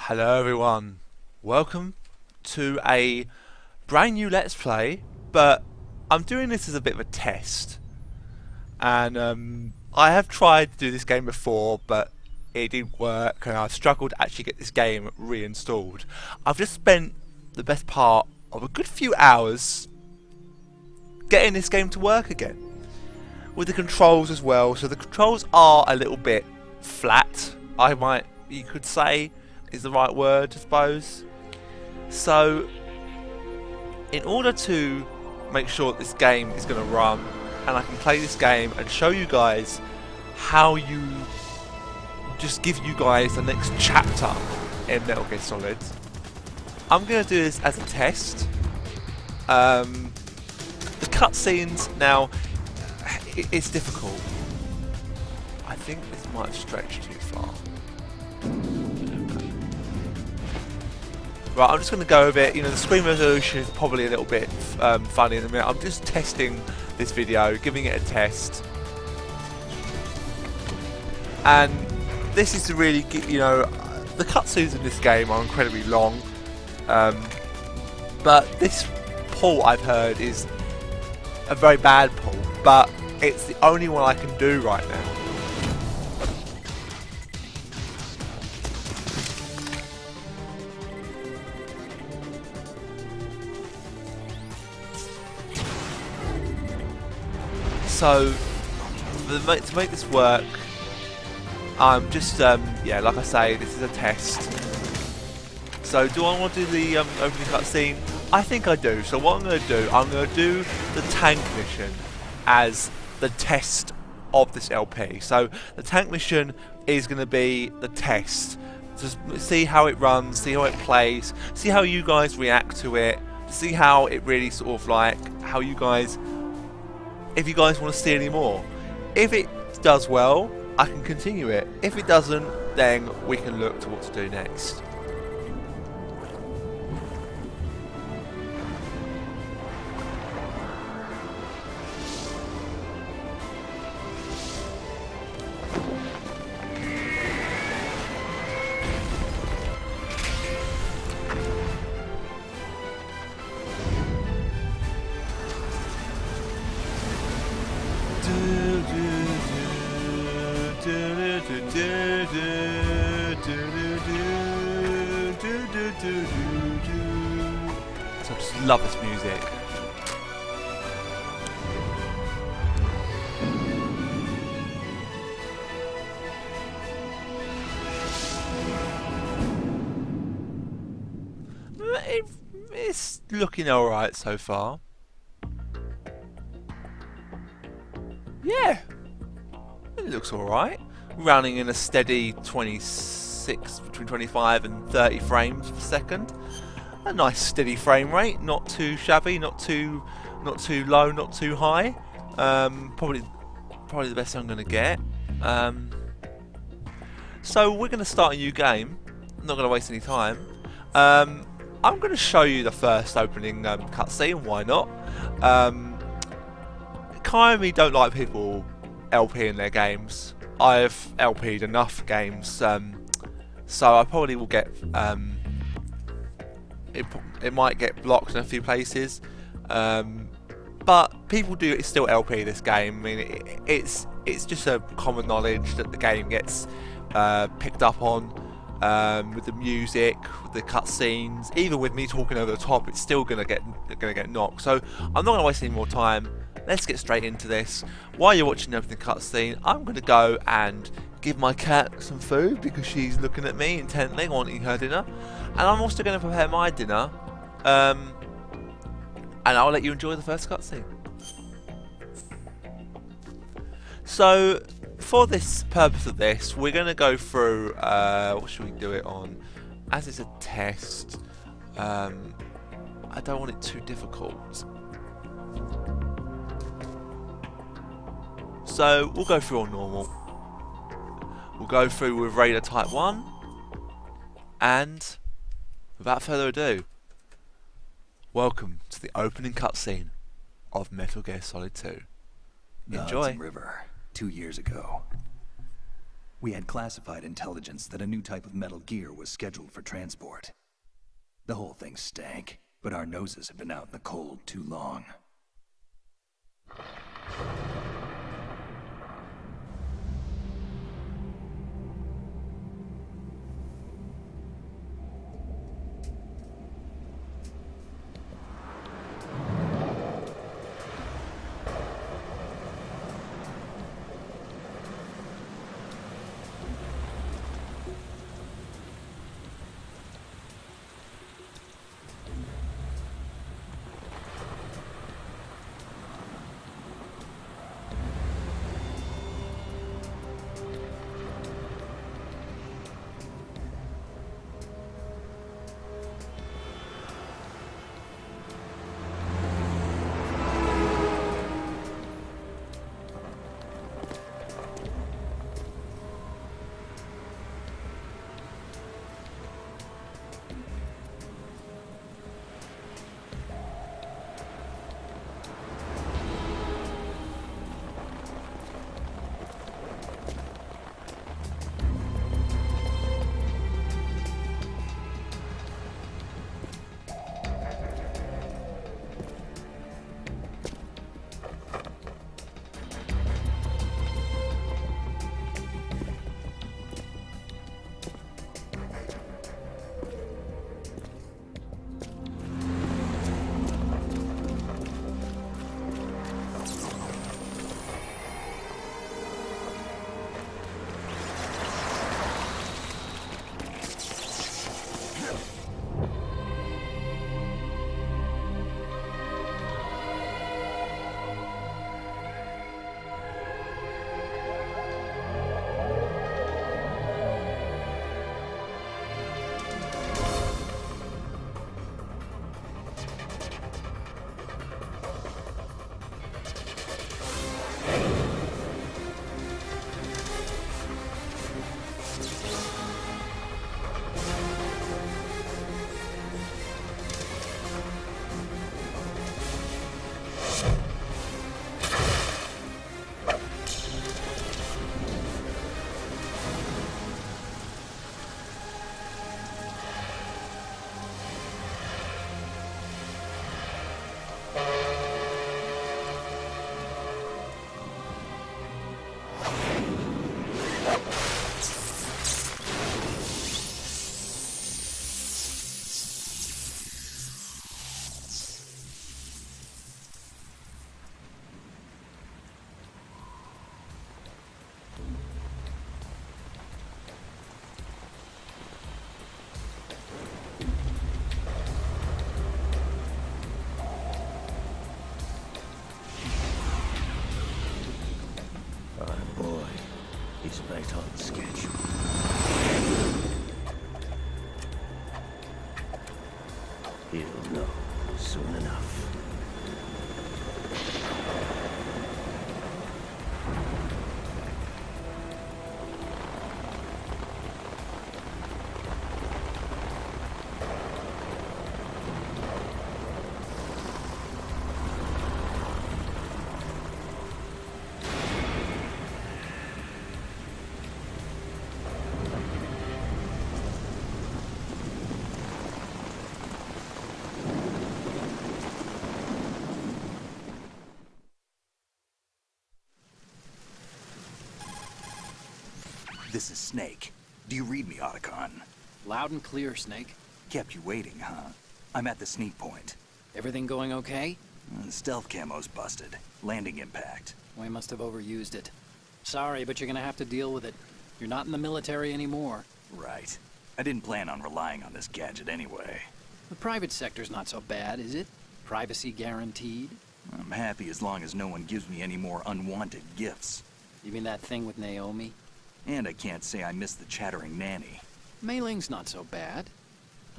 Hello everyone, welcome to a brand new Let's Play, but I'm doing this as a bit of a test, and I have tried to do this game before but it didn't work and I've struggled to actually get this game reinstalled. I've just spent the best part of a good few hours getting this game to work again, with the controls as well. So the controls are a little bit flat, you could say is the right word, I suppose. So in order to make sure that this game is going to run and I can play this game and show you guys how you just give you guys the next chapter in Metal Gear Solid, I'm going to do this as a test. The cutscenes now, it's difficult. I think this might have stretched too far. Right, I'm just going to go with it. You know, the screen resolution is probably a little bit funny in a minute. I'm just testing this video, giving it a test. And this is to really, you know, the cutscenes in this game are incredibly long. But this pull I've heard is a very bad pull, but it's the only one I can do right now. So, to make this work, I'm just, yeah, like I say, this is a test. So, do I want to do the opening cutscene? I think I do. So what I'm going to do the tank mission as the test of this LP. So, the tank mission is going to be the test. Just see how it runs, see how it plays, see how you guys react to it, see how it really sort of like, how you guys, if you guys want to see any more. If it does well, I can continue it. If it doesn't, then we can look to what to do next. So I just love this music. It's looking alright so far. Yeah, it looks alright. Running in a steady 26, between 25 and 30 frames per second. A nice steady frame rate, not too shabby, not too low, not too high. Probably the best I'm going to get. So we're going to start a new game. I'm not going to waste any time. I'm going to show you the first opening cutscene. Why not? Kindly don't like people LPing their games. I've LP'd enough games, so I probably will get. It might get blocked in a few places, but people do still LP this game. I mean, it's just a common knowledge that the game gets picked up on with the music, with the cutscenes. Even with me talking over the top, it's still gonna get knocked. So I'm not gonna waste any more time. Let's get straight into this. While you're watching the opening cutscene, I'm gonna go and give my cat some food because she's looking at me intently, wanting her dinner. And I'm also going to prepare my dinner, and I'll let you enjoy the first cutscene. So, for this purpose of this, we're going to go through, what should we do it on? As it's a test, I don't want it too difficult. So, we'll go through on normal. We'll go through with Radar Type 1, and without further ado, welcome to the opening cutscene of Metal Gear Solid 2. The Enjoy. Hudson River, 2 years ago. We had classified intelligence that a new type of Metal Gear was scheduled for transport. The whole thing stank, but our noses have been out in the cold too long. He's right on schedule. He'll know soon enough. This is Snake. Do you read me, Otacon? Loud and clear, Snake. Kept you waiting, huh? I'm at the sneak point. Everything going okay? Stealth camo's busted. Landing impact. We must have overused it. Sorry, but you're gonna have to deal with it. You're not in the military anymore. Right. I didn't plan on relying on this gadget anyway. The private sector's not so bad, is it? Privacy guaranteed? I'm happy as long as no one gives me any more unwanted gifts. You mean that thing with Naomi? And I can't say I miss the chattering nanny. Mei Ling's not so bad.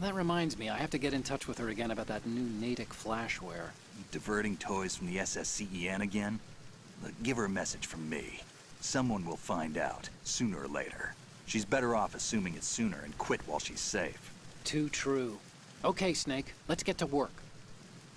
That reminds me, I have to get in touch with her again about that new Natick flashware. Diverting toys from the SSCEN again? Look, give her a message from me. Someone will find out, sooner or later. She's better off assuming it sooner and quit while she's safe. Too true. Okay, Snake, let's get to work.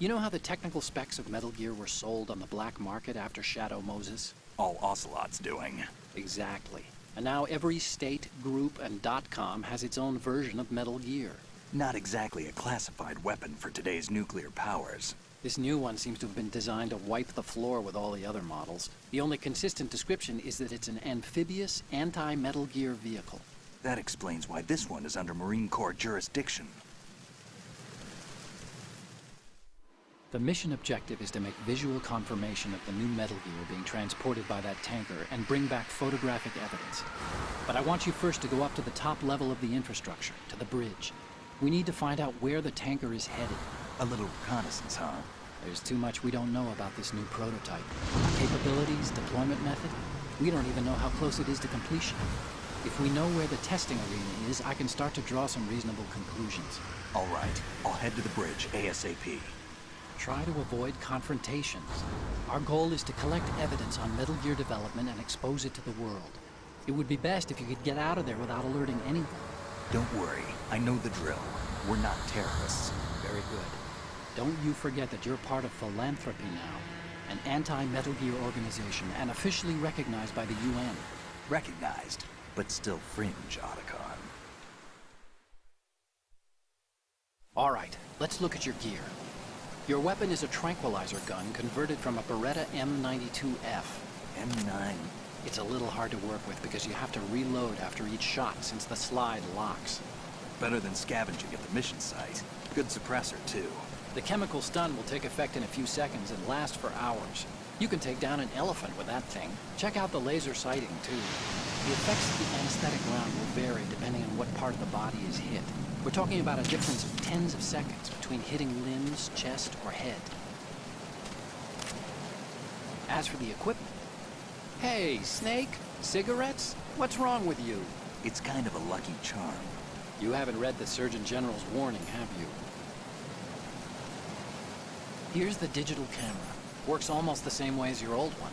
You know how the technical specs of Metal Gear were sold on the black market after Shadow Moses? All Ocelot's doing. Exactly. And now every state, group, and .com has its own version of Metal Gear. Not exactly a classified weapon for today's nuclear powers. This new one seems to have been designed to wipe the floor with all the other models. The only consistent description is that it's an amphibious, anti-Metal Gear vehicle. That explains why this one is under Marine Corps jurisdiction. The mission objective is to make visual confirmation of the new Metal Gear being transported by that tanker and bring back photographic evidence. But I want you first to go up to the top level of the infrastructure, to the bridge. We need to find out where the tanker is headed. A little reconnaissance, huh? There's too much we don't know about this new prototype. Capabilities, deployment method. We don't even know how close it is to completion. If we know where the testing arena is, I can start to draw some reasonable conclusions. All right, I'll head to the bridge ASAP. Try to avoid confrontations. Our goal is to collect evidence on Metal Gear development and expose it to the world. It would be best if you could get out of there without alerting anyone. Don't worry, I know the drill. We're not terrorists. Very good. Don't you forget that you're part of Philanthropy now, an anti-Metal Gear organization and officially recognized by the UN. Recognized, but still fringe, Otacon. All right, let's look at your gear. Your weapon is a tranquilizer gun converted from a Beretta M92F. M9. It's a little hard to work with because you have to reload after each shot since the slide locks. Better than scavenging at the mission site. Good suppressor, too. The chemical stun will take effect in a few seconds and last for hours. You can take down an elephant with that thing. Check out the laser sighting, too. The effects of the anesthetic round will vary depending on what part of the body is hit. We're talking about a difference of tens of seconds between hitting limbs, chest, or head. As for the equipment... Hey, Snake! Cigarettes? What's wrong with you? It's kind of a lucky charm. You haven't read the Surgeon General's warning, have you? Here's the digital camera. Works almost the same way as your old one.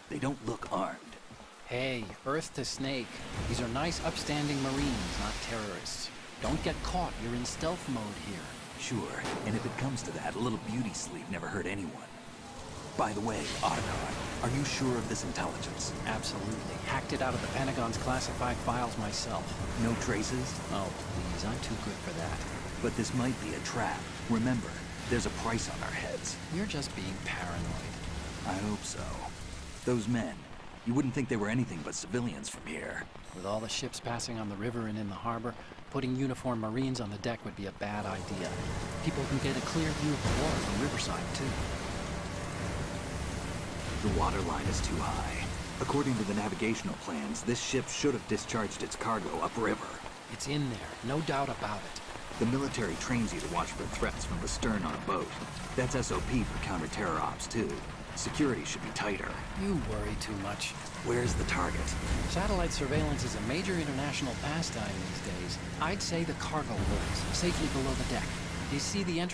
They don't look armed. Hey, Earth to Snake. These are nice, upstanding Marines, not terrorists. Don't get caught. You're in stealth mode here. Sure, and if it comes to that, a little beauty sleep never hurt anyone. By the way, Otacon, are you sure of this intelligence? Absolutely. Hacked it out of the Pentagon's classified files myself. No traces? Oh, please, I'm too good for that. But this might be a trap. Remember, there's a price on our heads. You're just being paranoid. I hope so. Those men, you wouldn't think they were anything but civilians from here. With all the ships passing on the river and in the harbor, putting uniformed Marines on the deck would be a bad idea. People can get a clear view of the water from Riverside, too. The water line is too high. According to the navigational plans, this ship should have discharged its cargo upriver. It's in there, no doubt about it. The military trains you to watch for threats from the stern on a boat. That's SOP for counter-terror ops, too. Security should be tighter. You worry too much. Where's the target? Satellite surveillance is a major international pastime these days. I'd say the cargo holds, safely below the deck. Do you see the entrance